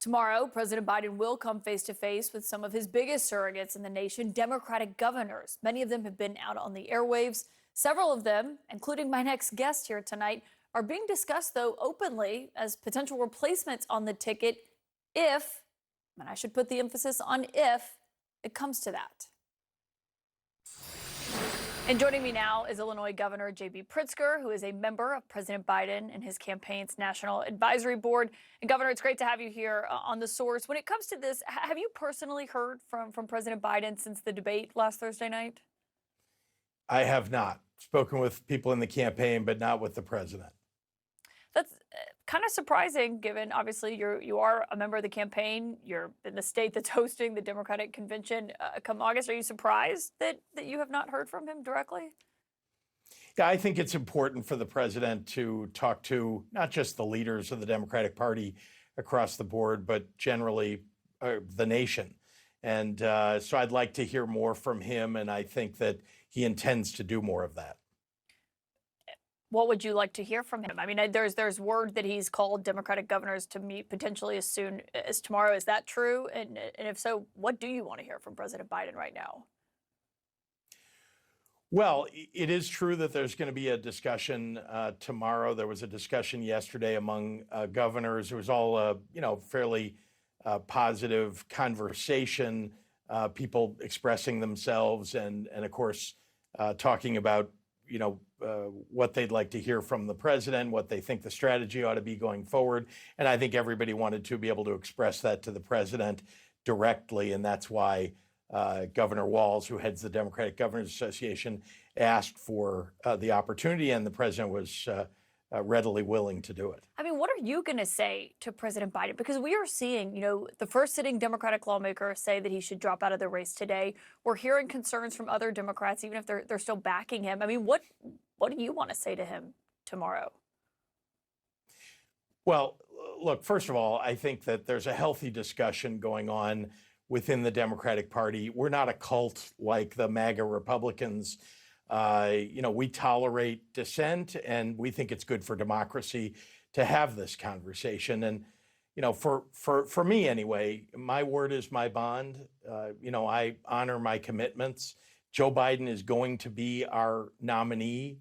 Tomorrow, President Biden will come face to face with some of his biggest surrogates in the nation, Democratic governors. Many of them have been out on the airwaves. Several of them, including my next guest here tonight, are being discussed, though, openly as potential replacements on the ticket if, and I should put the emphasis on if, it comes to that. And joining me now is Illinois Governor J.B. Pritzker, who is a member of President Biden and his campaign's National Advisory Board. And Governor, it's great to have you here on The Source. When it comes to this, have you personally heard from President Biden since the debate last Thursday night? I have not spoken with people in the campaign, but not with the president. That's kind of surprising, given obviously you are a member of the campaign. You're in the state that's hosting the Democratic convention come August. Are you surprised that you have not heard from him directly? Yeah, I think it's important for the president to talk to not just the leaders of the Democratic Party across the board, but generally the nation. And so I'd like to hear more from him, and I think that he intends to do more of that. What would you like to hear from him? I mean, there's word that he's called Democratic governors to meet potentially as soon as tomorrow. Is that true? And if so, what do you want to hear from President Biden right now? Well, it is true that there's going to be a discussion tomorrow. There was a discussion yesterday among governors. It was all, fairly positive conversation, people expressing themselves and of course, talking about, what they'd like to hear from the president, what they think the strategy ought to be going forward. And I think everybody wanted to be able to express that to the president directly. And that's why Governor Walz, who heads the Democratic Governors Association, asked for the opportunity, and the president was readily willing to do it. I mean, what are you going to say to President Biden? Because we are seeing, the first sitting Democratic lawmaker say that he should drop out of the race today. We're hearing concerns from other Democrats, even if they're still backing him. I mean, what do you want to say to him tomorrow? Well, look, first of all, I think that there's a healthy discussion going on within the Democratic Party. We're not a cult like the MAGA Republicans. We tolerate dissent, and we think it's good for democracy to have this conversation. And, for me anyway, my word is my bond. I honor my commitments. Joe Biden is going to be our nominee